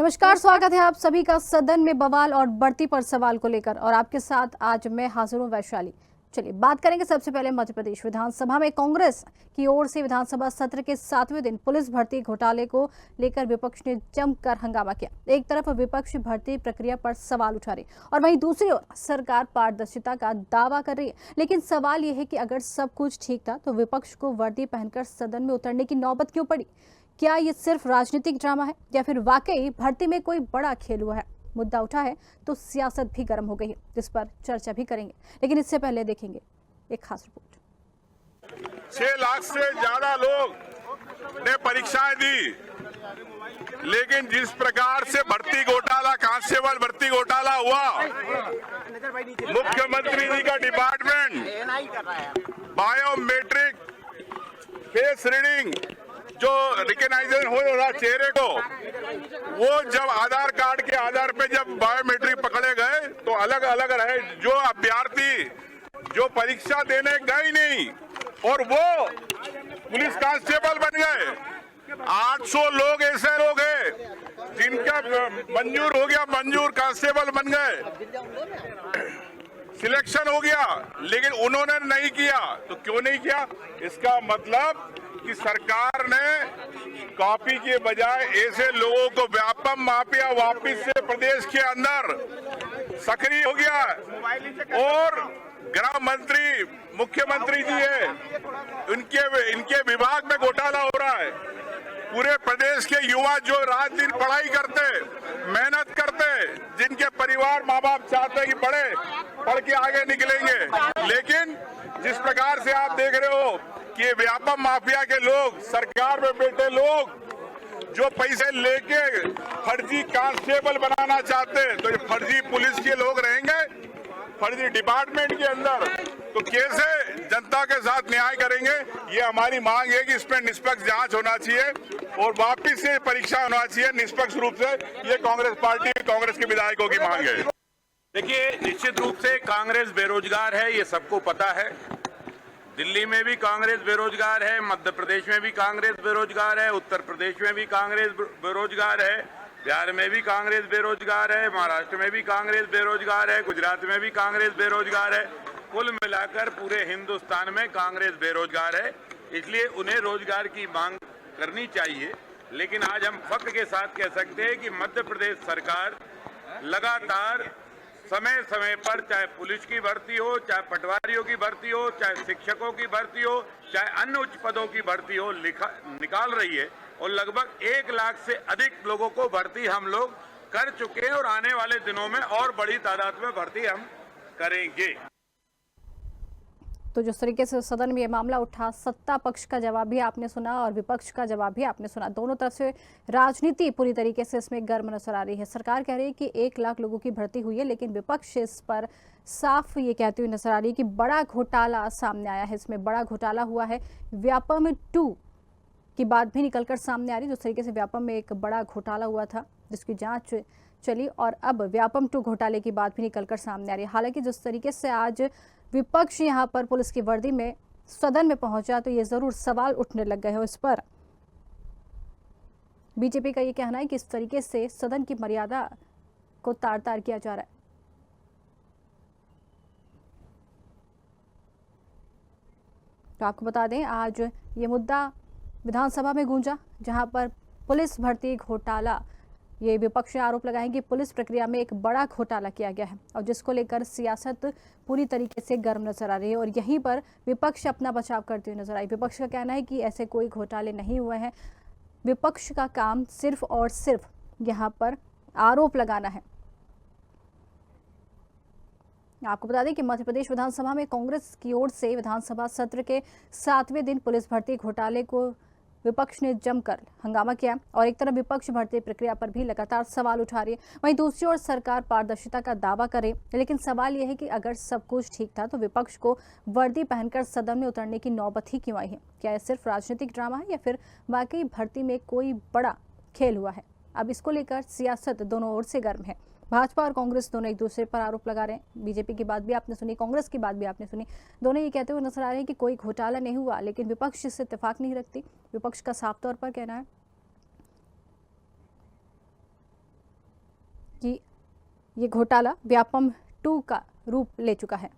नमस्कार, स्वागत है आप सभी का सदन में बवाल और बढ़ती पर सवाल को लेकर। और आपके साथ आज मैं हाजिर हूं वैशाली। चलिए बात करेंगे सबसे पहले मध्य प्रदेश विधानसभा में कांग्रेस की ओर से विधानसभा सत्र के 7वें दिन पुलिस भर्ती घोटाले को लेकर विपक्ष ने जमकर हंगामा किया। एक तरफ विपक्ष भर्ती प्रक्रिया पर सवाल उठा रही और वहीं दूसरी ओर सरकार पारदर्शिता का दावा कर रही है। लेकिन सवाल यह है कि अगर सब कुछ ठीक था तो विपक्ष को वर्दी पहनकर सदन में उतरने की नौबत क्यों पड़ी? क्या ये सिर्फ राजनीतिक ड्रामा है या फिर वाकई भर्ती में कोई बड़ा खेल हुआ है? मुद्दा उठा है तो सियासत भी गर्म हो गई है, जिस पर चर्चा भी करेंगे। लेकिन इससे पहले देखेंगे एक खास रिपोर्ट। 6 लाख से ज्यादा लोग ने परीक्षाएं दी, लेकिन जिस प्रकार से भर्ती घोटाला, कांस्टेबल भर्ती घोटाला हुआ, मुख्यमंत्री जी का डिपार्टमेंट बायोमेट्रिक फेस रीडिंग जो रिकग्नाइजेशन हो रहा चेहरे को, वो जब आधार कार्ड के आधार पे जब बायोमेट्रिक पकड़े गए तो अलग अलग रहे। जो अभ्यर्थी जो परीक्षा देने गए नहीं और वो पुलिस कांस्टेबल बन गए। 800 लोग ऐसे लोग हैं जिनका मंजूर हो गया, मंजूर कांस्टेबल बन गए, सिलेक्शन हो गया, लेकिन उन्होंने नहीं किया। तो क्यों नहीं किया? इसका मतलब कि सरकार ने कॉपी के बजाय ऐसे लोगों को व्यापक माफिया वापिस से प्रदेश के अंदर सक्रिय हो गया। और गृह मंत्री मुख्यमंत्री जी है, इनके विभाग में घोटाला हो रहा है। पूरे प्रदेश के युवा जो रात दिन पढ़ाई करते, मेहनत करते, जिनके परिवार माँ बाप चाहते हैं कि पढ़ के आगे निकलेंगे, लेकिन जिस प्रकार से आप देख रहे हो कि व्यापक माफिया के लोग, सरकार में बैठे लोग जो पैसे लेके फर्जी कांस्टेबल बनाना चाहते हैं, तो ये फर्जी पुलिस के लोग रहेंगे फर्जी डिपार्टमेंट के अंदर, तो कैसे जनता के साथ न्याय करेंगे? ये हमारी मांग है कि इसमें निष्पक्ष जांच होना चाहिए और वापिस से परीक्षा होना चाहिए निष्पक्ष रूप से। ये कांग्रेस पार्टी, कांग्रेस के विधायकों की मांग है। देखिए, निश्चित रूप से कांग्रेस बेरोजगार है, ये सबको पता है। दिल्ली में भी कांग्रेस बेरोजगार है, मध्य प्रदेश में भी कांग्रेस बेरोजगार है, उत्तर प्रदेश में भी कांग्रेस बेरोजगार है, बिहार में भी कांग्रेस बेरोजगार है, महाराष्ट्र में भी कांग्रेस बेरोजगार है, गुजरात में भी कांग्रेस बेरोजगार है। कुल मिलाकर पूरे हिंदुस्तान में कांग्रेस बेरोजगार है, इसलिए उन्हें रोजगार की मांग करनी चाहिए। लेकिन आज हम फख्र के साथ कह सकते हैं कि मध्य प्रदेश सरकार लगातार समय समय पर, चाहे पुलिस की भर्ती हो, चाहे पटवारियों की भर्ती हो, चाहे शिक्षकों की भर्ती हो, चाहे अन्य उच्च पदों की भर्ती हो, निकाल रही है। और लगभग 1 लाख से अधिक लोगों को भर्ती हम लोग कर चुके हैं और आने वाले दिनों में और बड़ी तादाद में भर्ती हम करेंगे। तो जिस तरीके से सदन में ये मामला उठा, सत्ता पक्ष का जवाब भी आपने सुना और विपक्ष का जवाब भी आपने सुना। दोनों तरफ से राजनीति पूरी तरीके से इसमें गर्म नजर आ रही है। सरकार कह रही है कि 1 लाख लोगों की भर्ती हुई है, लेकिन विपक्ष इस पर साफ ये कहती हुई नजर आ रही है कि बड़ा घोटाला सामने आया है। इसमें बड़ा घोटाला हुआ है। व्यापम 2 की बात भी निकलकर सामने आ रही है। जिस तरीके से व्यापम में एक बड़ा घोटाला हुआ था जिसकी जांच चली, और अब व्यापम 2 घोटाले की बात भी निकलकर सामने आ रही है। हालांकि जिस तरीके से आज विपक्ष यहां पर पुलिस की वर्दी में सदन में पहुंचा, तो ये जरूर सवाल उठने लग गए हो इस पर। बीजेपी का ये कहना है कि इस तरीके से सदन की मर्यादा को तार तार किया जा रहा है। तो आपको बता दें, आज ये मुद्दा विधानसभा में गूंजा, जहां पर पुलिस भर्ती घोटाला, ये विपक्ष ने आरोप लगाए कि पुलिस प्रक्रिया में एक बड़ा घोटाला किया गया है और जिसको लेकर सियासत पूरी तरीके से गर्म नजर आ रही है। और यहीं पर विपक्ष अपना बचाव करते हुए नजर आई। विपक्ष का कहना है कि ऐसे कोई घोटाले नहीं हुए हैं। विपक्ष का काम सिर्फ और सिर्फ यहाँ पर आरोप लगाना है। आपको बता दें कि मध्य प्रदेश विधानसभा में कांग्रेस की ओर से विधानसभा सत्र के 7वें दिन पुलिस भर्ती घोटाले को विपक्ष ने जमकर हंगामा किया और एक तरफ विपक्ष भर्ती प्रक्रिया पर भी लगातार सवाल उठा रही है, वहीं दूसरी ओर सरकार पारदर्शिता का दावा करे। लेकिन सवाल यह है कि अगर सब कुछ ठीक था तो विपक्ष को वर्दी पहनकर सदन में उतरने की नौबत ही क्यों आई है? क्या यह सिर्फ राजनीतिक ड्रामा है या फिर वाकई भर्ती में कोई बड़ा खेल हुआ है? अब इसको लेकर सियासत दोनों ओर से गर्म है। भाजपा और कांग्रेस दोनों एक दूसरे पर आरोप लगा रहे हैं। बीजेपी की बात भी आपने सुनी, कांग्रेस की बात भी आपने सुनी। दोनों ये कहते हुए नजर आ रहे हैं कि कोई घोटाला नहीं हुआ, लेकिन विपक्ष इससे इत्तेफाक नहीं रखती। विपक्ष का साफ तौर पर कहना है कि ये घोटाला व्यापम 2 का रूप ले चुका है।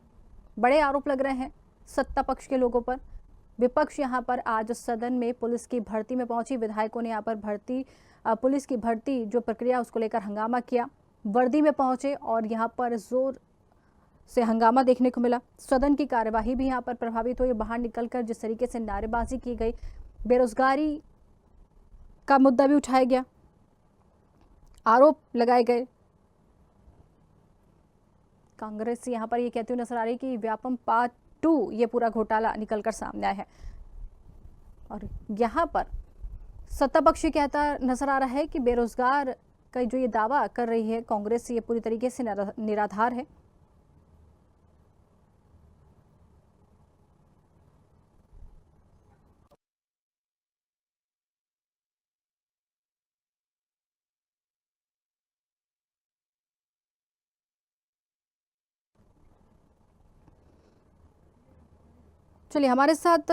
बड़े आरोप लग रहे हैं सत्ता पक्ष के लोगों पर। विपक्ष यहाँ पर आज सदन में पुलिस की भर्ती में पहुंची। विधायकों ने यहाँ पर पुलिस की भर्ती जो प्रक्रिया उसको लेकर हंगामा किया। वर्दी में पहुंचे और यहाँ पर जोर से हंगामा देखने को मिला। सदन की कार्यवाही भी यहाँ पर प्रभावित हुई। बाहर निकलकर जिस तरीके से नारेबाजी की गई, बेरोजगारी का मुद्दा भी उठाया गया, आरोप लगाए गए। कांग्रेस यहाँ पर ये कहती हुई नजर आ रही कि व्यापम पार्ट 2 ये पूरा घोटाला निकलकर सामने आया है। और यहाँ पर सत्ता पक्ष कहता नजर आ रहा है कि बेरोजगार का जो ये दावा कर रही है कांग्रेस, ये पूरी तरीके से निराधार है। चलिए, हमारे साथ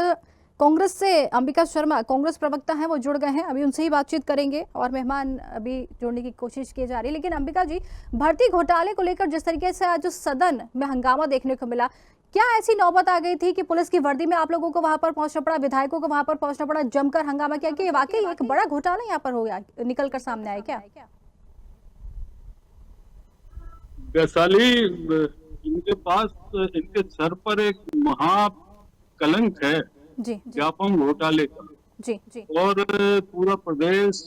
कांग्रेस से अंबिका शर्मा, कांग्रेस प्रवक्ता हैं, वो जुड़ गए हैं। अभी उनसे ही बातचीत करेंगे और मेहमान अभी जोड़ने की कोशिश की जा रही है। लेकिन अंबिका जी, भर्ती घोटाले को लेकर जिस तरीके से आज सदन में हंगामा देखने को मिला, क्या ऐसी नौबत आ गई थी कि पुलिस की वर्दी में आप लोगों को वहां पर पहुंचना पड़ा, विधायकों को वहां पर पहुंचना पड़ा, जमकर हंगामा किया कि वाकई एक बड़ा घोटाला यहाँ पर हो गया, निकल कर सामने आया क्या? वैशाली, इनके पास, इनके सर पर एक महाकलंक है जी व्यापम घोटाले का। जी और पूरा प्रदेश,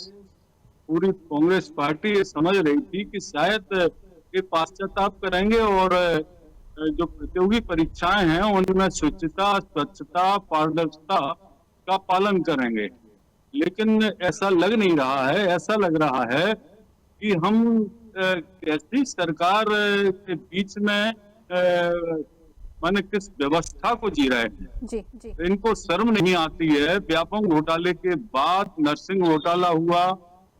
पूरी कांग्रेस पार्टी ये समझ रही थी कि शायद ये पश्चाताप करेंगे और जो प्रतियोगी परीक्षाएं हैं उनमें शुचिता, स्वच्छता, पारदर्शिता का पालन करेंगे। लेकिन ऐसा लग नहीं रहा है। ऐसा लग रहा है कि हम कैसी सरकार के बीच में माने किस व्यवस्था को जी रहे हैं। जी इनको शर्म नहीं आती है। व्यापम घोटाले के बाद नर्सिंग घोटाला हुआ,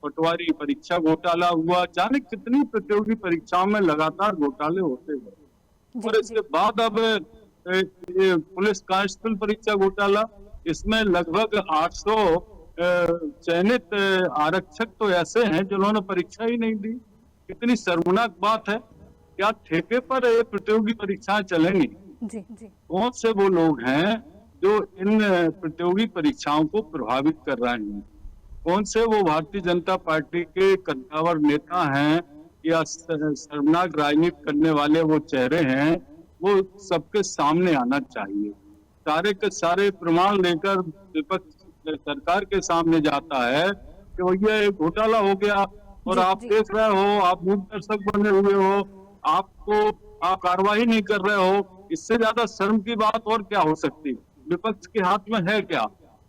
पटवारी परीक्षा घोटाला हुआ, जाने कितनी प्रतियोगी परीक्षाओं में लगातार घोटाले होते गए। और इसके बाद अब ये पुलिस कांस्टेबल परीक्षा घोटाला, इसमें लगभग 800 चयनित आरक्षक तो ऐसे हैं जिन्होंने परीक्षा ही नहीं दी। कितनी शर्मनाक बात है। क्या ठेके पर ये प्रतियोगी परीक्षाएं चलेंगी? जी कौन से वो लोग हैं जो इन प्रतियोगी परीक्षाओं को प्रभावित कर रहे हैं? कौन से वो भारतीय जनता पार्टी के कद्दावर नेता हैं या शर्मनाक राजनीति करने वाले वो चेहरे हैं? वो सबके सामने आना चाहिए। सारे के सारे प्रमाण लेकर विपक्ष सरकार के सामने जाता है कि भैया एक घोटाला हो गया और आप देख रहे हो, आप मूक दर्शक बने हुए हो, आप कार्रवाई नहीं कर रहे हो। इससे ज्यादा शर्म की बात और क्या हो सकती? विपक्ष के हाथ में है क्या?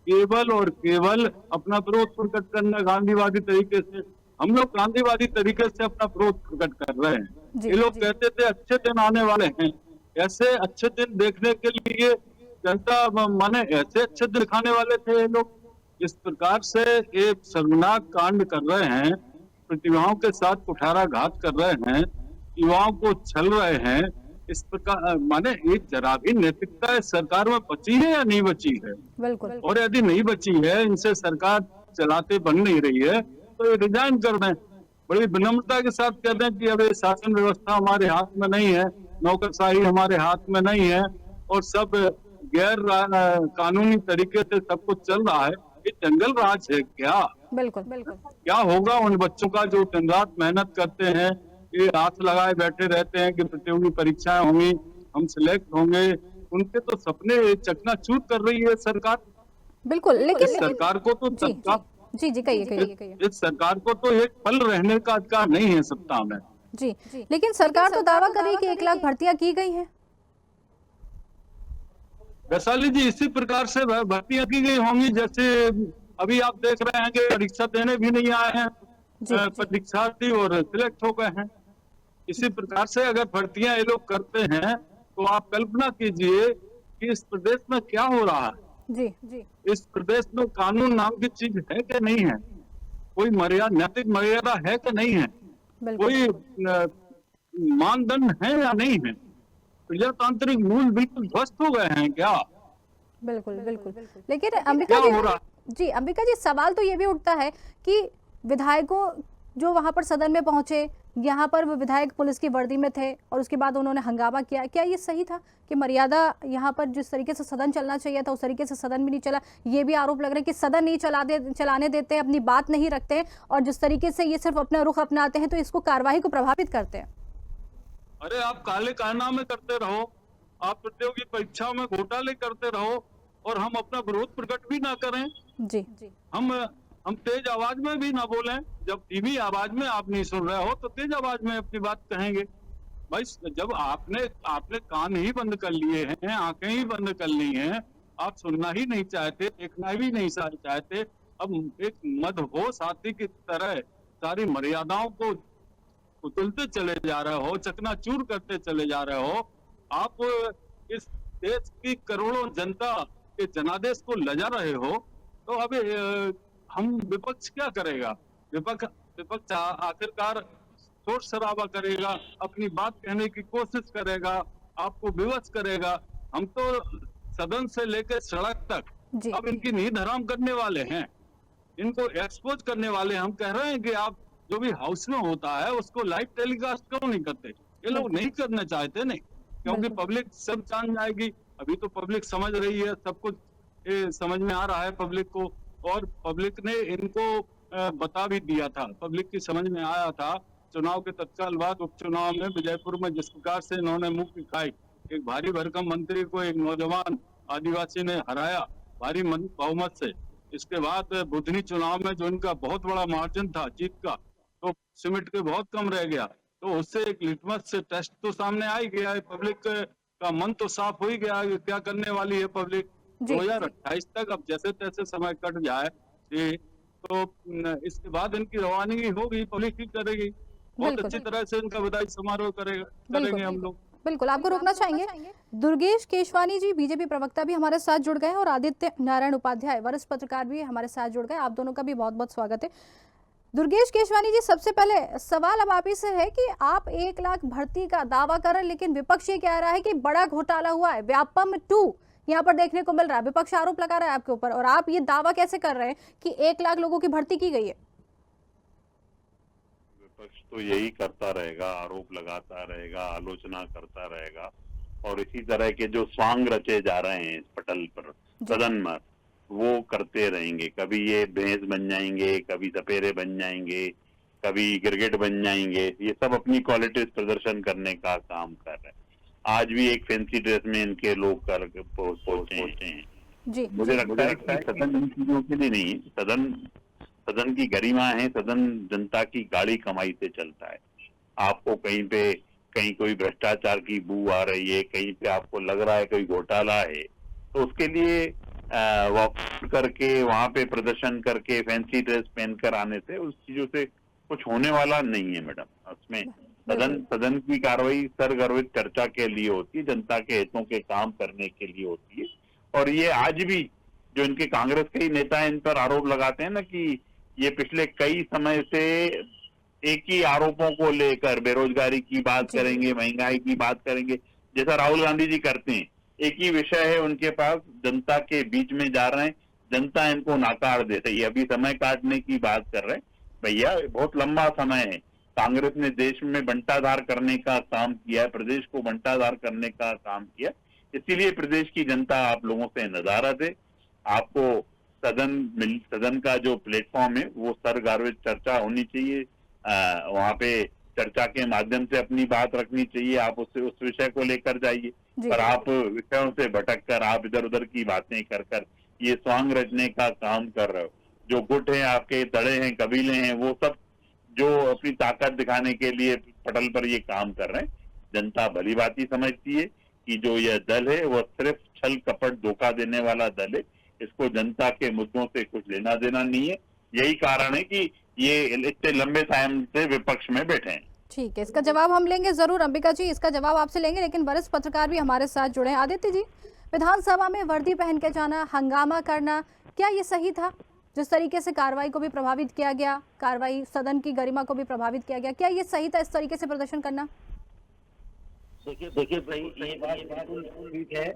केवल और केवल अपना विरोध प्रकट करना गांधीवादी तरीके से। हम लोग गांधीवादी तरीके से अपना विरोध प्रकट कर रहे हैं। ये लोग कहते थे अच्छे दिन आने वाले हैं। ऐसे अच्छे दिन देखने के लिए जनता माने ऐसे अच्छे दिन दिखाने वाले थे ये लोग। इस प्रकार से एक शर्मनाक कांड कर रहे हैं, प्रतिभाओं के साथ कुठाराघात कर रहे हैं, युवाओं को छल रहे हैं। इस प्रकार माने एक जरा भी नैतिकता इस सरकार में बची है या नहीं बची है? बिल्कुल। और यदि नहीं बची है, इनसे सरकार चलाते बन नहीं रही है, तो ये रिजाइन कर दें। बड़ी विनम्रता के साथ कह दें कि अब ये शासन व्यवस्था हमारे हाथ में नहीं है, नौकरशाही हमारे हाथ में नहीं है और सब गैर कानूनी तरीके से सब कुछ चल रहा है। ये जंगल राज है क्या? बिल्कुल। क्या होगा उन बच्चों का जो दिन रात मेहनत करते हैं, ये हाथ लगाए बैठे रहते हैं कि प्रतियोगी परीक्षाएं होंगी, हम सिलेक्ट होंगे? उनके तो सपने चकनाचूर कर रही है सरकार। बिल्कुल। लेकिन सरकार को तो जी कहिए। इस सरकार को तो एक पल रहने का अधिकार नहीं है सत्ता में। जी लेकिन सरकार तो दावा कर रही है कि 1 लाख भर्तियां की गई हैं। वैशाली जी, इसी प्रकार से भर्तियां की गई होंगी जैसे अभी आप देख रहे हैं कि परीक्षा देने भी नहीं आए हैं परीक्षार्थी और सिलेक्ट हो गए हैं। इसी प्रकार से अगर भर्तियां ये लोग करते हैं तो आप कल्पना कीजिए कि इस प्रदेश में क्या हो रहा है। जी इस प्रदेश में कानून नाम की चीज है कि नहीं है? कोई मर्यादा, नैतिक मर्यादा है कि नहीं है? कोई मानदंड है या नहीं है? प्रजातांत्रिक मूल बिल्कुल ध्वस्त हो गए हैं क्या? बिल्कुल। लेकिन अंबिका जी, सवाल तो ये भी उठता है कि विधायकों जो वहां पर सदन में पहुंचे, यहाँ पर वो विधायक पुलिस की वर्दी में थे और उसके बाद उन्होंने हंगामा किया, क्या ये सही था कि मर्यादा यहाँ पर जिस तरीके से सदन चलना चाहिए था उस तरीके से सदन भी नहीं चला? ये भी आरोप लग रहा है कि सदन नहीं चलाने देते, अपनी बात नहीं रखते और जिस तरीके से ये सिर्फ अपना रुख अपनाते हैं तो इसको कार्रवाई को प्रभावित करते हैं। अरे आप काले कारनामे करते रहो, आप प्रतियोगी परीक्षाओं में घोटाले करते रहो और हम अपना विरोध प्रकट भी ना करें। जी, हम तेज आवाज में भी ना बोलें। जब धीमी आवाज में आप नहीं सुन रहे हो तो तेज आवाज में अपनी बात कहेंगे। भाई जब आपने कान ही बंद कर लिए हैं, आंखें ही बंद कर ली हैं, आप सुनना ही नहीं चाहते, देखना भी नहीं चाहते, अब एक मदहोश हाथी की तरह सारी मर्यादाओं को कुचलते चले जा रहे हो, चकनाचूर करते चले जा रहे हो। आप इस देश की करोड़ों जनता के जनादेश को लजा रहे हो, तो अब हम विपक्ष क्या करेगा? विपक्ष आखिरकार शोर शराबा करेगा, अपनी बात कहने की कोशिश करेगा, आपको विवश करेगा। हम तो सदन से लेकर सड़क तक अब इनकी नींद हराम करने वाले हैं, इनको एक्सपोज करने वाले। हम कह रहे हैं कि आप जो भी हाउस में होता है उसको लाइव टेलीकास्ट क्यों नहीं करते? ये लोग नहीं करना चाहते नहीं, क्योंकि पब्लिक सब जान जाएगी। अभी तो पब्लिक समझ रही है, सब कुछ समझ में आ रहा है पब्लिक को, और पब्लिक ने इनको बता भी दिया था, पब्लिक की समझ में आया था। चुनाव के तत्काल बाद उपचुनाव में विजयपुर में जिस प्रकार से इन्होंने मुंह दिखाई, एक भारी भरकम मंत्री को एक नौजवान आदिवासी ने हराया भारी बहुमत से। इसके बाद बुधनी चुनाव में जो इनका बहुत बड़ा मार्जिन था जीत का, तो सिमट के बहुत कम रह गया, तो उससे एक लिटमस से टेस्ट तो सामने आ ही गया है। पब्लिक का मन तो साफ हो ही गया है क्या करने वाली है पब्लिक। 2028 तक अब जैसे तैसे समय कट जाए तो इसके बाद इनकी रवानगी होगी, पब्लिक ही करेगी, बहुत अच्छी तरह से इनका विदाई समारोह करेंगे हम लोग। बिल्कुल, आपको रोकना चाहेंगे। दुर्गेश केशवानी जी बीजेपी प्रवक्ता भी हमारे साथ जुड़ गए और आदित्य नारायण उपाध्याय वरिष्ठ पत्रकार भी हमारे साथ जुड़ गए। आप दोनों का भी बहुत बहुत स्वागत है। दुर्गेश केशवानी जी, सबसे पहले सवाल अब आप ही से है कि आप 1 लाख भर्ती का दावा कर रहे हैं, लेकिन विपक्ष ये कह रहा है कि बड़ा घोटाला हुआ है, व्यापम 2 यहाँ पर देखने को मिल रहा है। विपक्ष आरोप लगा रहा है आपके ऊपर और आप ये दावा कैसे कर रहे हैं कि 1 लाख लोगों की भर्ती की गई है? विपक्ष तो यही करता रहेगा, आरोप लगाता रहेगा, आलोचना करता रहेगा, और इसी तरह के जो स्वांग रचे जा रहे हैं इस पटल पर सदन में, वो करते रहेंगे। कभी ये भैंस बन जाएंगे, कभी सपेरे बन जाएंगे, कभी गिरगिट बन जाएंगे। ये सब अपनी क्वालिटीज प्रदर्शन करने का काम कर रहे हैं। आज भी एक फैंसी ड्रेस में इनके लोग कर पहुंचे हैं। मुझे लगता है कि सदन इन चीजों के लिए नहीं, सदन की गरिमा है, सदन जनता की गाड़ी कमाई से चलता है। आपको कहीं कोई भ्रष्टाचार की बू आ रही है, कहीं पे आपको लग रहा है कोई घोटाला है, तो उसके लिए वॉकआउट करके वहां पे प्रदर्शन करके फैंसी ड्रेस पहनकर आने से उस चीजों से कुछ होने वाला नहीं है मैडम। उसमें सदन की कार्रवाई सरगर्भित चर्चा के लिए होती है, जनता के हितों के काम करने के लिए होती है। और ये आज भी जो इनके कांग्रेस के ही नेता इन पर आरोप लगाते हैं ना कि ये पिछले कई समय से एक ही आरोपों को लेकर बेरोजगारी की बात करेंगे, महंगाई की बात करेंगे, जैसा राहुल गांधी जी करते हैं। एक ही विषय है उनके पास, जनता के बीच में जा रहे हैं, जनता इनको नाकार देते। ये अभी समय काटने की बात कर रहे हैं, भैया बहुत लंबा समय है। कांग्रेस ने देश में बंटाधार करने का काम किया है, प्रदेश को बंटाधार करने का काम किया, इसीलिए प्रदेश की जनता आप लोगों से नजारत है। आपको सदन का जो प्लेटफॉर्म है वो सरगर्भित चर्चा होनी चाहिए, वहां पे चर्चा के माध्यम से अपनी बात रखनी चाहिए। आप उस विषय को लेकर जाइए, पर आप विषयों से भटक कर आप इधर उधर की बातें कर ये स्वांग रचने का काम कर रहे हो। जो गुट है, आपके दड़े हैं, कबीले हैं, वो सब जो अपनी ताकत दिखाने के लिए पटल पर ये काम कर रहे हैं। जनता भली भांति समझती है कि जो यह दल है वह सिर्फ छल कपट धोखा देने वाला दल है, इसको जनता के मुद्दों से कुछ लेना देना नहीं है। यही कारण है कि ये इतने लंबे टाइम से विपक्ष में बैठे हैं। ठीक है, इसका जवाब हम लेंगे जरूर। अंबिका जी, इसका जवाब आपसे लेंगे, लेकिन वरिष्ठ पत्रकार भी हमारे साथ जुड़े हैं। आदित्य जी, विधानसभा में वर्दी पहन के जाना, हंगामा करना, क्या ये सही था? जिस तरीके से कार्रवाई को भी प्रभावित किया गया, कार्रवाई सदन की गरिमा को भी प्रभावित किया गया, क्या ये सही था इस तरीके से प्रदर्शन करना? देखिए भाई, ये बात बिल्कुल ठीक है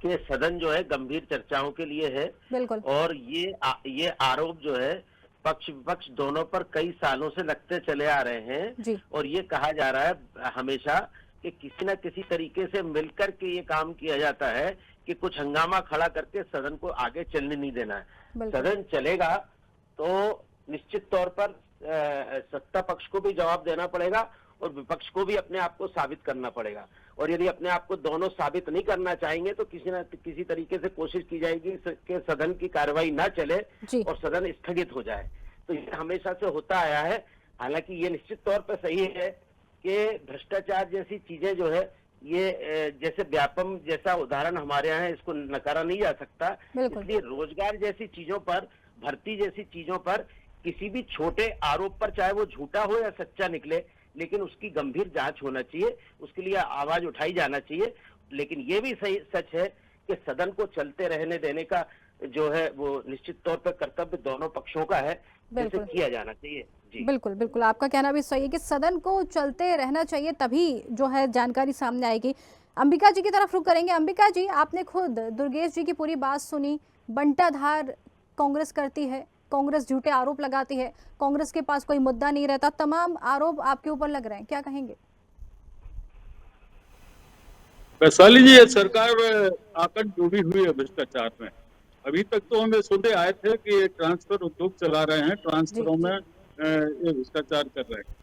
कि सदन जो है गंभीर चर्चाओं के लिए है, बिल्कुल, और ये आरोप जो है पक्ष विपक्ष दोनों पर कई सालों से लगते चले आ रहे हैं जी। और ये कहा जा रहा है हमेशा कि किसी न किसी तरीके से मिलकर के ये काम किया जाता है कि कुछ हंगामा खड़ा करके सदन को आगे चलने नहीं देना है। बिल्कुल। सदन चलेगा तो निश्चित तौर पर सत्ता पक्ष को भी जवाब देना पड़ेगा और विपक्ष को भी अपने आप को साबित करना पड़ेगा। और यदि अपने आप को दोनों साबित नहीं करना चाहेंगे तो किसी न किसी तरीके से कोशिश की जाएगी कि सदन की कार्रवाई ना चले जी। और सदन स्थगित हो जाए। तो ये हमेशा से होता आया है। हालांकि ये निश्चित तौर पर सही है कि भ्रष्टाचार जैसी चीजें जो है ये जैसे व्यापम जैसा उदाहरण हमारे यहाँ है, इसको नकारा नहीं जा सकता। बिल्कुल। इसलिए रोजगार जैसी चीजों पर, भर्ती जैसी चीजों पर किसी भी छोटे आरोप पर, चाहे वो झूठा हो या सच्चा निकले, लेकिन उसकी गंभीर जांच होना चाहिए, उसके लिए आवाज उठाई जाना चाहिए। लेकिन ये भी सही सच है कि सदन को चलते रहने देने का जो है वो निश्चित तौर पर कर्तव्य दोनों पक्षों का है, जिसे बिल्कुल। किया जाना चाहिए। जी बिल्कुल बिल्कुल, आपका कहना भी सही है कि सदन को चलते रहना चाहिए, तभी जो है जानकारी सामने आएगी। अंबिका जी की तरफ रुख करेंगे। अंबिका जी, आपने खुद दुर्गेश जी की पूरी बात सुनी। बंटाधार कांग्रेस करती है, कांग्रेस झूठे आरोप लगाती है, कांग्रेस के पास कोई मुद्दा नहीं रहता, तमाम आरोप आपके ऊपर लग रहे हैं, क्या कहेंगे? वैशाली जी, ये सरकार आकर डूबी हुई है भ्रष्टाचार में। अभी तक तो हमें सुनते आए थे कि ये ट्रांसफर उद्योग चला रहे हैं, ट्रांसफरों में ये भ्रष्टाचार कर रहे हैं।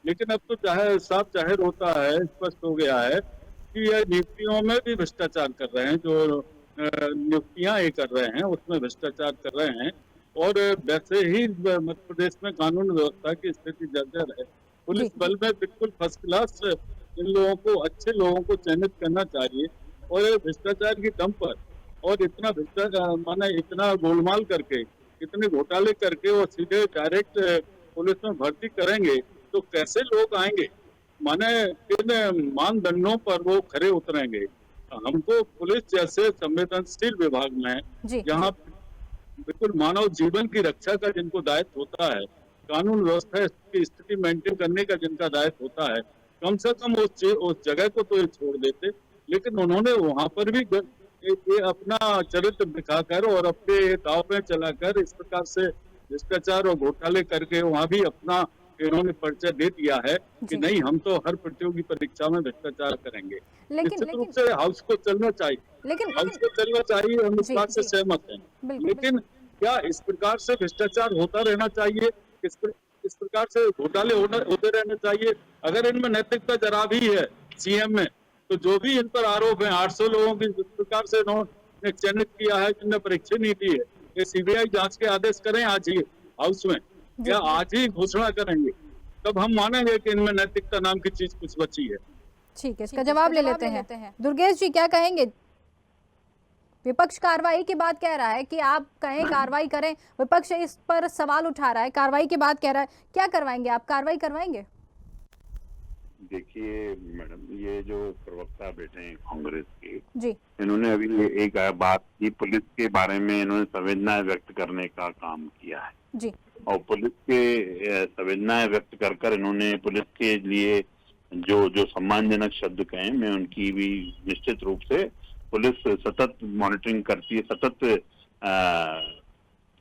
लेकिन अब तो चाहे साफ जाहिर होता है, स्पष्ट हो गया है कि ये नियुक्तियों में भी भ्रष्टाचार कर रहे हैं। जो नियुक्तियां ये कर रहे हैं उसमें भ्रष्टाचार कर रहे हैं। और वैसे ही मध्य प्रदेश में कानून व्यवस्था की स्थिति जर्जर है। पुलिस बल में बिल्कुल फर्स्ट क्लास इन लोगों को, अच्छे लोगों को चयनित करना चाहिए। और भ्रष्टाचार की दम पर और इतना भ्रष्टाचार माने इतना गोलमाल करके, इतने घोटाले करके और सीधे डायरेक्ट पुलिस में भर्ती करेंगे तो कैसे लोग आएंगे? माने किन मानदंडों पर वो खरे उतरेंगे? हमको पुलिस जैसे संवेदनशील विभाग में, जहाँ बिल्कुल मानव जीवन की रक्षा का जिनको दायित्व होता है, कानून व्यवस्था की स्थिति मेंटेन करने का जिनका दायित्व होता है, कम से कम उस जगह को तो ये छोड़ देते। लेकिन उन्होंने वहां पर भी ये अपना चरित्र दिखाकर और अपने दाव पे चलाकर इस प्रकार से भ्रष्टाचार और घोटाले करके वहां भी अपना इन्होंने परिचय दे दिया है कि नहीं, हम तो हर प्रतियोगी परीक्षा में भ्रष्टाचार करेंगे। निश्चित रूप से हाउस को चलना चाहिए, हाउस को चलना चाहिए, हम इस बात से सहमत हैं। लेकिन क्या इस प्रकार से भ्रष्टाचार होता रहना चाहिए? इस प्रकार से घोटाले होते रहने चाहिए? अगर इनमें नैतिकता जरा भी है सीएम में, तो जो भी इन पर आरोप है, 800 लोगों की जिस प्रकार से इन्होंने चयनित किया है, जिनने परीक्षा नहीं दी है, ये सीबीआई जांच के आदेश करें आज ही हाउस में, या आज ही घोषणा करेंगे, तब हम मानेंगे कि इनमें नैतिकता नाम की चीज कुछ बची है। ठीक है, इसका जवाब ले लेते हैं। दुर्गेश जी, क्या कहेंगे? विपक्ष कार्रवाई की बात कह रहा है कि आप कहें कार्रवाई करें, विपक्ष इस पर सवाल उठा रहा है, कार्रवाई की बात कह रहा है, क्या करवाएंगे आप? कार्रवाई करवाएंगे? देखिए मैडम, ये जो प्रवक्ता बैठे हैं कांग्रेस के जी, इन्होंने अभी एक बात की, पुलिस के बारे में इन्होंने संवेदनाएं व्यक्त करने का काम किया है जी। और पुलिस के संवेदनाएं व्यक्त कर इन्होंने पुलिस के लिए जो सम्मानजनक शब्द कहे, मैं उनकी भी निश्चित रूप से, पुलिस सतत मॉनिटरिंग करती है, सतत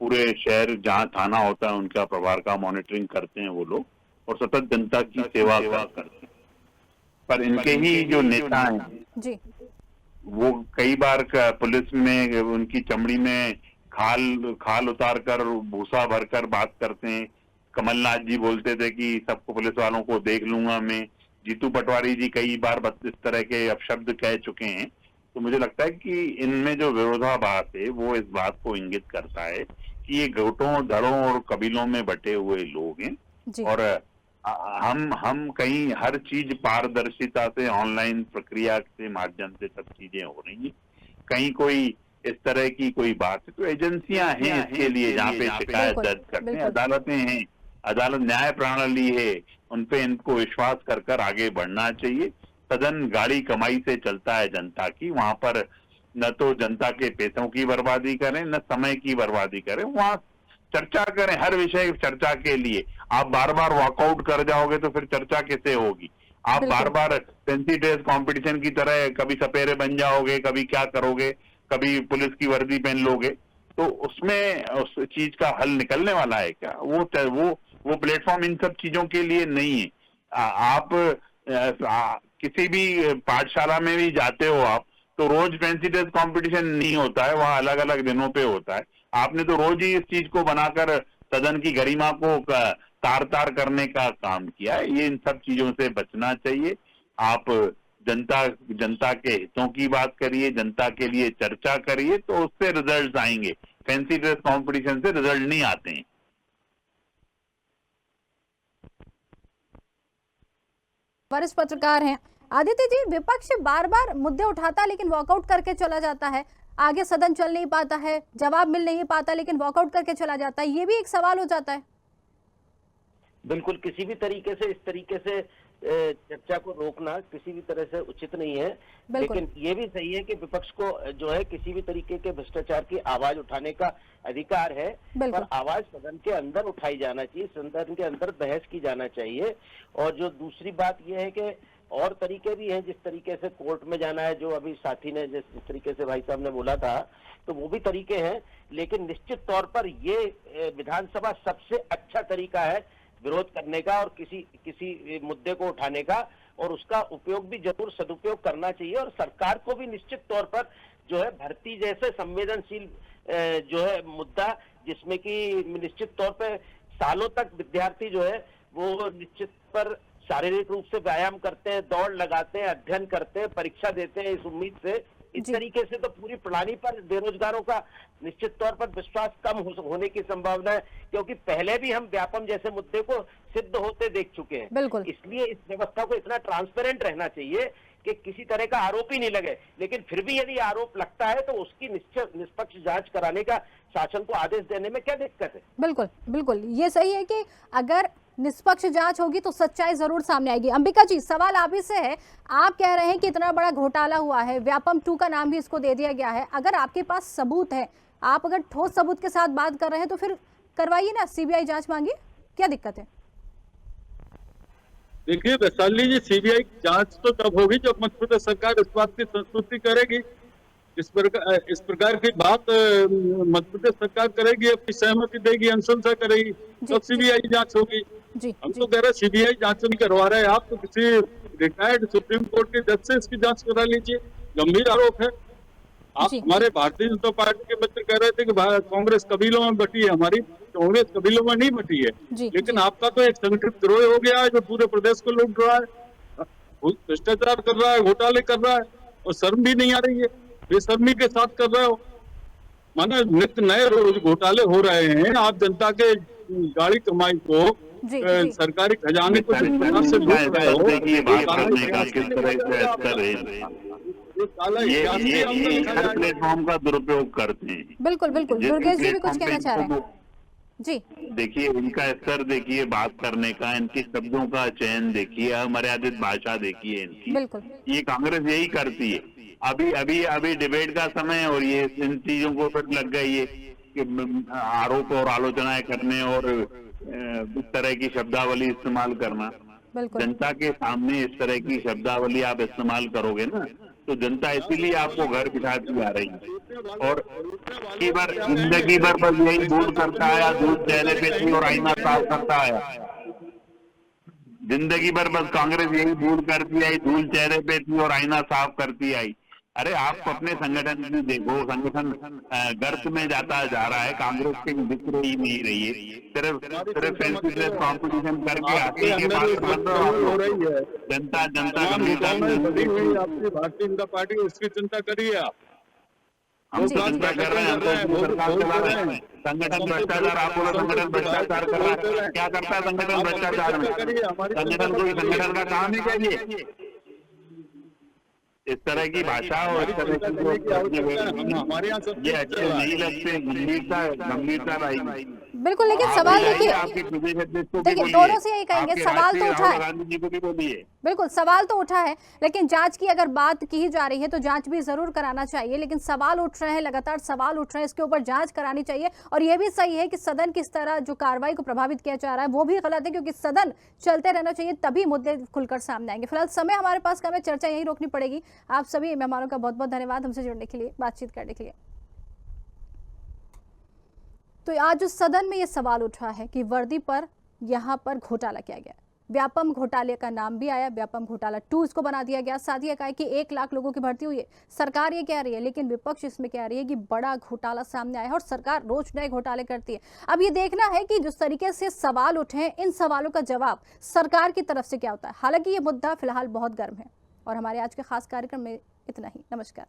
पूरे शहर जहाँ थाना होता है उनका प्रभार का मॉनिटरिंग करते हैं वो लोग, और सतत जनता की सेवा करते हैं। पर इनके ही जो नेता हैं जी, वो कई बार पुलिस में उनकी चमड़ी में खाल उतार कर, भूसा भरकर बात करते हैं। कमलनाथ जी बोलते थे कि सबको, पुलिस वालों को देख लूंगा मैं। जीतू पटवारी जी कई बार इस तरह के अपशब्द कह चुके हैं। तो मुझे लगता है कि इनमें जो विरोधाभास है वो इस बात को इंगित करता है कि ये गुटों, दलों और कबीलों में बटे हुए लोग हैं और हम कहीं हर चीज पारदर्शिता से, ऑनलाइन प्रक्रिया के माध्यम से सब चीजें हो रही हैं। कहीं कोई इस तरह की कोई बात है तो एजेंसियां हैं इसके लिए, जहाँ पे शिकायत दर्ज करते हैं, अदालतें हैं, अदालत न्याय प्रणाली है, उनपे इनको विश्वास कर आगे बढ़ना चाहिए। सदन गाड़ी कमाई से चलता है जनता की, वहां पर न तो जनता के पैसों की बर्बादी करें, न समय की बर्बादी करें, वहां चर्चा करें हर विषय चर्चा के लिए। आप बार बार वॉकआउट कर जाओगे तो फिर चर्चा कैसे होगी? आप बार बार फैंसी ड्रेस कंपटीशन की तरह कभी सपेरे बन जाओगे, कभी क्या करोगे, कभी पुलिस की वर्दी पहन लोगे, तो उसमें उस चीज का हल निकलने वाला है क्या? वो प्लेटफॉर्म इन सब चीजों के लिए नहीं है। आप किसी भी पाठशाला में भी जाते हो आप, तो रोज फैंसी ड्रेस कंपटीशन नहीं होता है, वहाँ अलग अलग दिनों पे होता है। आपने तो रोज ही इस चीज को बनाकर सदन की गरिमा को तार तार करने का काम किया है। ये इन सब चीजों से बचना चाहिए। आप जनता के हितों की बात करिए, जनता के लिए चर्चा करिए, तो उससे रिजल्ट आएंगे। फैंसी ड्रेस कंपटीशन से रिजल्ट नहीं आते हैं। वरिष्ठ पत्रकार हैं आदित्य जी, विपक्ष बार बार मुद्दे उठाता है लेकिन वॉकआउट करके चला जाता है, आगे सदन चल नहीं पाता है, जवाब मिल नहीं पाता लेकिन वॉकआउट करके चला जाता है, ये भी एक सवाल हो जाता है। बिल्कुल, किसी भी तरीके से इस तरीके से चर्चा को रोकना किसी भी तरह से उचित नहीं है। लेकिन ये भी सही है कि विपक्ष को जो है किसी भी तरीके के भ्रष्टाचार की आवाज उठाने का अधिकार है, पर आवाज सदन के अंदर उठाई जाना चाहिए, सदन के अंदर बहस की जाना चाहिए। और जो दूसरी बात यह है कि और तरीके भी हैं, जिस तरीके से कोर्ट में जाना है, जो अभी साथी ने जिस तरीके से भाई साहब ने बोला था, तो वो भी तरीके हैं। लेकिन निश्चित तौर पर ये विधानसभा सबसे अच्छा तरीका है विरोध करने का और किसी मुद्दे को उठाने का, और उसका उपयोग भी जरूर सदुपयोग करना चाहिए। और सरकार को भी निश्चित तौर पर जो है भर्ती जैसे संवेदनशील जो है मुद्दा, जिसमें कि निश्चित तौर पर सालों तक विद्यार्थी जो है वो निश्चित पर शारीरिक रूप से व्यायाम करते हैं, दौड़ लगाते हैं, अध्ययन करते हैं, परीक्षा देते हैं इस उम्मीद से। इस तरीके से तो पूरी प्रणाली पर बेरोजगारों का निश्चित तौर पर विश्वास कम होने की संभावना है, क्योंकि पहले भी हम व्यापम जैसे मुद्दे को सिद्ध होते देख चुके हैं। इसलिए इस व्यवस्था को इतना ट्रांसपेरेंट रहना चाहिए कि किसी तरह का आरोप ही नहीं लगे। लेकिन फिर भी यदि आरोप लगता है तो उसकी निष्पक्ष जांच कराने का शासन को आदेश देने में क्या दिक्कत है? बिल्कुल बिल्कुल, ये सही है कि अगर निष्पक्ष जांच होगी तो सच्चाई जरूर सामने आएगी। अंबिका जी, सवाल आप ही से है, आप कह रहे हैं कि इतना बड़ा घोटाला हुआ है, व्यापम 2 का नाम भी इसको दे दिया गया है, अगर आपके पास सबूत है, आप अगर ठोस सबूत के साथ बात कर रहे हैं तो फिर करवाइए ना, सीबीआई जांच मांगिए, क्या दिक्कत है? देखिए वैशाली जी, सीबीआई जांच तो तब होगी जब मध्य प्रदेश सरकार इस बात की संस्तुति करेगी। इस प्रकार की बात मध्य प्रदेश सरकार करेगी, अपनी सहमति देगी, अनुशंसा करेगी, तब सीबीआई जांच होगी। हम तो कह रहे सीबीआई जांच नहीं करवा रहे, आप तो किसी रिटायर्ड सुप्रीम कोर्ट के जज से इसकी जांच करा लीजिए। गंभीर आरोप है। आप हमारे भारतीय जनता पार्टी के मित्र कह रहे थे कि कांग्रेस कबीलों में बटी है, हमारी कांग्रेस कबीलों में नहीं बटी है, लेकिन आपका तो एक संगठित गिरोह हो गया है जो पूरे प्रदेश को लूट रहा है, भ्रष्टाचार कर रहा है, घोटाले कर रहा है, और शर्म भी नहीं आ रही है, बेशर्मी के साथ कर रहे हो। माने नित्य नए रोज घोटाले हो रहे हैं। आप जनता के गाड़ी कमाई को, सरकारी खजाने को प्लेटफॉर्म का दुरुपयोग करते हैं। बिल्कुल बिल्कुल, दुर्गेश जी भी कुछ कहना चाह रहे हैं जी। देखिए इनका स्तर देखिए, बात करने का, इनके शब्दों का चयन देखिए, अमर्यादित भाषा देखिए इनकी। बिल्कुल, ये कांग्रेस यही करती है। अभी डिबेट का समय और ये इन चीजों को फिर लग गई है कि आरोप और आलोचनाएं करने और इस तरह की शब्दावली इस्तेमाल करना। जनता के सामने इस तरह की शब्दावली आप इस्तेमाल करोगे ना, तो जनता इसीलिए आपको घर बिठाती आ रही है। और जिंदगी भर बस यही धूल करता आया, धूल चेहरे पे थी और आईना साफ करता आया। जिंदगी भर बस कांग्रेस यही धूल करती आई, धूल चेहरे पे थी और आईना साफ करती आई। अरे आप अपने संगठन में देखो, संगठन गर्त में जाता जा रहा है, कांग्रेस की दिख ही नहीं रही है। सिर्फ फैंसी ड्रेस कॉम्पिटिशन करके आगे के बाद हो रही है। जनता आपकी भारतीय जनता पार्टी उसकी चिंता करिए आप। हम चिंता कर रहे हैं, सरकार चला रहे हैं। संगठन भ्रष्टाचार, आप बोलो संगठन भ्रष्टाचार कर रहा है, क्या करता है संगठन भ्रष्टाचार में? संगठन को संगठन का काम ही चाहिए। इस तरह की भाषा और इस तरह की ये अच्छे नहीं लगते, गंभीरता रहेगी। बिल्कुल, लेकिन सवाल देखिए दोनों से यही कहेंगे, सवाल तो उठा है, गांधी जी को भी बोलिए। बिल्कुल सवाल तो उठा है, लेकिन जांच की अगर बात की जा रही है तो जांच भी जरूर कराना चाहिए। लेकिन सवाल उठ रहे हैं, लगातार सवाल उठ रहे हैं, इसके ऊपर जांच करानी चाहिए। और ये भी सही है कि सदन किस तरह जो कार्रवाई को प्रभावित किया जा रहा है वो भी गलत है, क्योंकि सदन चलते रहना चाहिए, तभी मुद्दे खुलकर सामने आएंगे। फिलहाल समय हमारे पास कम है, चर्चा यही रोकनी पड़ेगी। आप सभी मेहमानों का बहुत बहुत धन्यवाद हमसे जुड़ने के लिए, बातचीत करने के लिए। तो आज सदन में ये सवाल उठा है कि वर्दी पर यहाँ पर घोटाला किया गया। व्यापम घोटाले का नाम भी आया, व्यापम घोटाला 2 इसको बना दिया गया। साथ ही कहा कि 1 लाख लोगों की भर्ती हुई है। सरकार ये कह रही है, लेकिन विपक्ष इसमें कह रही है कि बड़ा घोटाला सामने आया है और सरकार रोज नए घोटाले करती है। अब ये देखना है कि जिस तरीके से सवाल उठे हैं, इन सवालों का जवाब सरकार की तरफ से क्या होता है। हालांकि ये मुद्दा फिलहाल बहुत गर्म है। और हमारे आज के खास कार्यक्रम में इतना ही। नमस्कार।